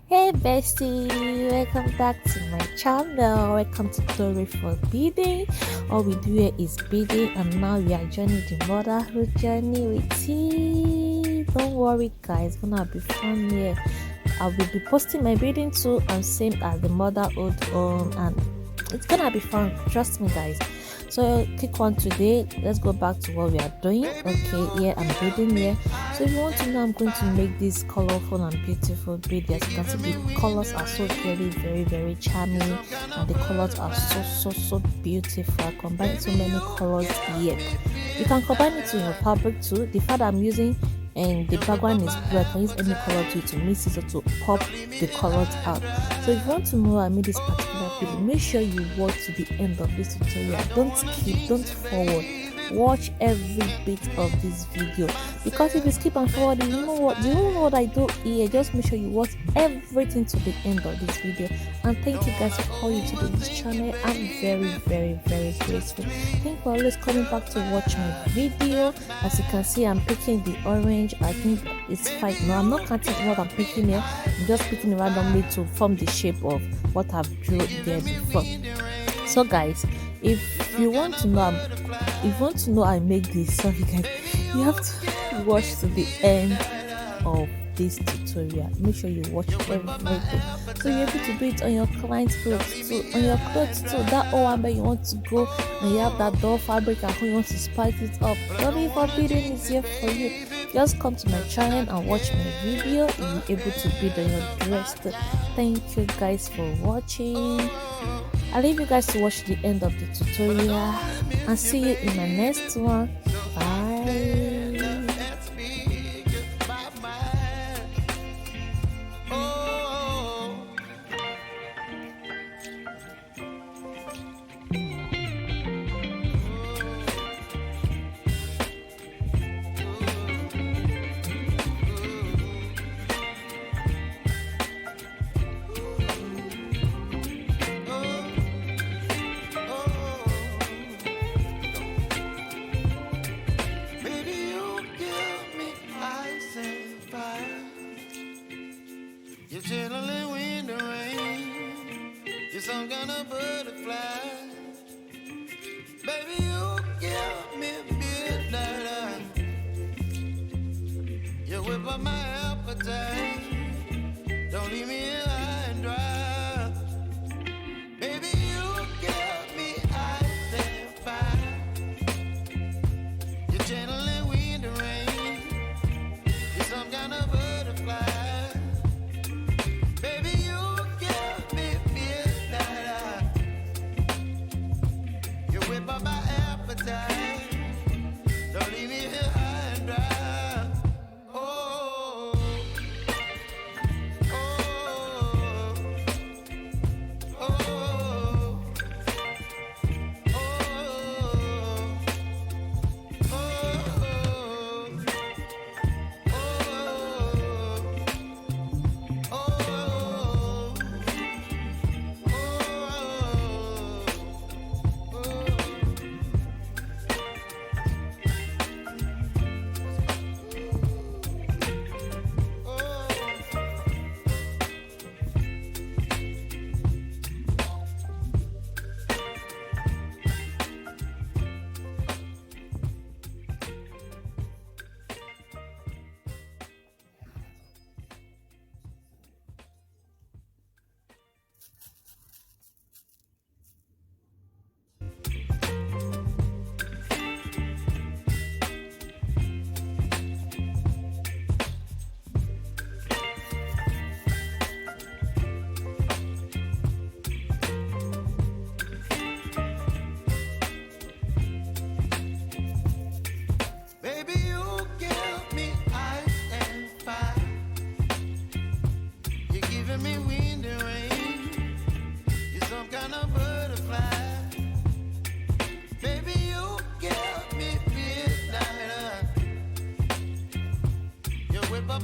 Hey bestie, welcome back to my channel. Welcome to Story for Beading. All we do here is beading, and now we are joining the motherhood journey with tea. Don't worry, guys, gonna be fun here. I will be posting my beading too, and same as the motherhood, and it's gonna be fun. Trust me, guys. So click one today. Let's go back to what we are doing. Okay, here I'm beading here. So if you want to know, I'm going to make this colorful and beautiful bead. As you can see, the colors are so very charming, and the colors are so beautiful. I combined so many colors here. You can combine it to your fabric too. The fact I'm using and the background is blue, I can use any color to mix it or to pop the colors out. So if you want to know how I made this particular video, make sure you watch to the end of this tutorial. Don't skip, don't forward. Watch every bit of this video, because if you skip and forward, you know what I do here. Just make sure you watch everything to the end of this video. And thank you guys for all you do to this channel. I'm very grateful. Thank you for always coming back to watch my video. As you can see, I'm picking the orange. I think it's fine. No, I'm not counting what I'm picking here. I'm just picking randomly to form the shape of what I've drew there before. So guys, if you want to know I make this, sorry guys, you have to watch to the end of this tutorial. Make sure you watch everything, so you're able to do it on your client's clothes too, that one where you want to go and you have that doll fabric and you want to spice it up. Story for Beading is here for you. Just come to my channel and watch my video. You'll be able to bead on your dress too. Thank you guys for watching. I'll leave you guys to watch the end of the tutorial, and see you in my next one. Bye. You're chilling when the rain. You're some kind of butterfly. Baby, you give me midnight. You whip up my appetite. Don't leave me here high and dry. Baby, you give me ice and fire. You're channeling wind and rain. You're some kind of butterfly. My appetite. Don't leave me here high and dry. Oh, oh, oh, oh,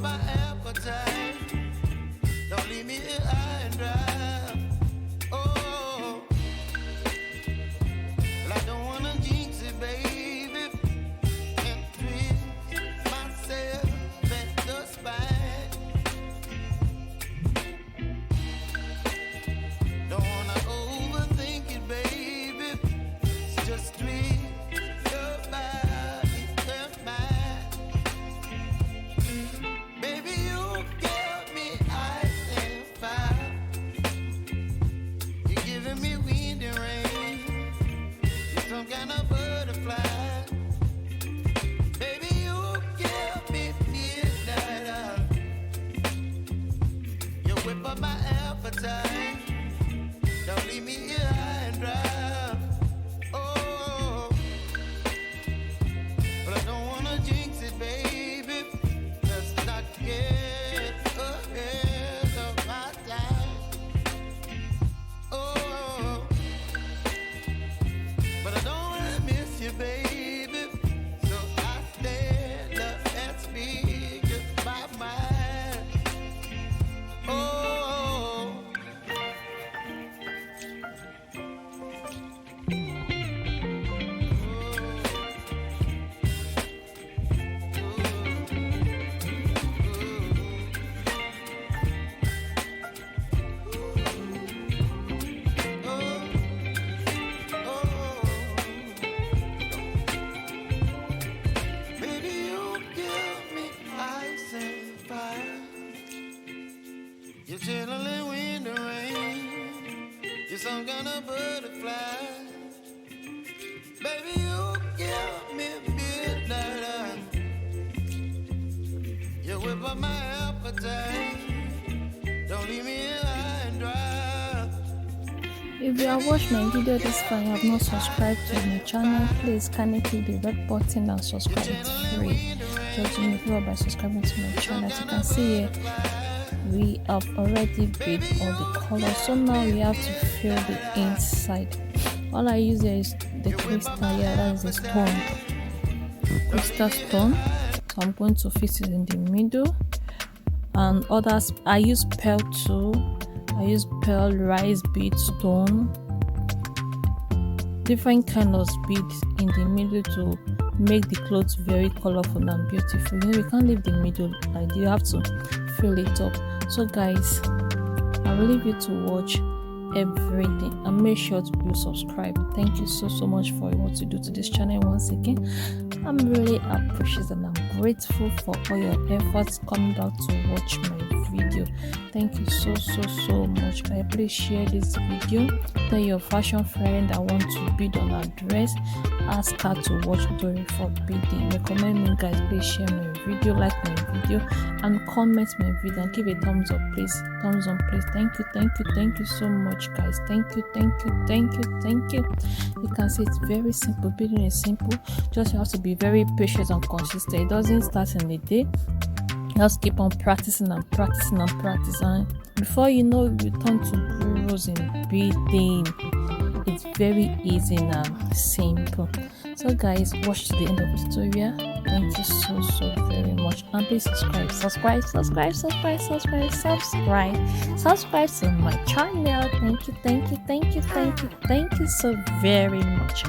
my appetite. Don't leave me here high and dry. Oh, well, I don't wanna jinx it, baby, and twist myself at the spine. whip up my appetite. Don't leave me here high and dry. Oh, but I don't wanna jinx it, baby. Let's not get ahead of my time. Oh, but I don't wanna miss you, baby. So I stand up and speak my mind. Oh, baby, you give me ice and fire. You're chilling in the rain. You're some kind of butterfly. Baby, you give me midnight. You whip up my appetite. Don't leave me here high and dry. If you have watched my video this far and have not subscribed to my channel, please kindly click the red button and subscribe. It's free. Just do me a favor by subscribing to my channel. As you can see here, we have already bead all the colors, so now we have to fill the inside. All I use here is the crystal here, that is the stone, crystal stone. So I'm going to fit it in the middle, and others I use pearl too. I use pearl, rice bead, stone, different kind of beads in the middle to make the clothes very colorful and beautiful. You know, you can't leave the middle like that. You have to fill it up. So guys, I will leave you to watch everything and make sure to be subscribed. Thank you so much for what you do to this channel. Once again, I'm really appreciative and I'm grateful for all your efforts coming back to watch my video. Thank you so much. Please share this video. Tell your fashion friend that want to bid on a dress, ask her to watch Story for bidding. Recommend me, guys. Please share my video, like my video, and comment my video and give a thumbs up, please. Thumbs up, please. Thank you so much, guys. Thank you. You can see it's very simple. Bidding is simple. Just you have to be very patient and consistent. It doesn't start in the day. Just keep on practicing and before you know it, you turn to gurus in bidding. It's very easy and simple. So guys, watch to the end of the tutorial. Thank you so very much, and please subscribe to my channel. Thank you so very much.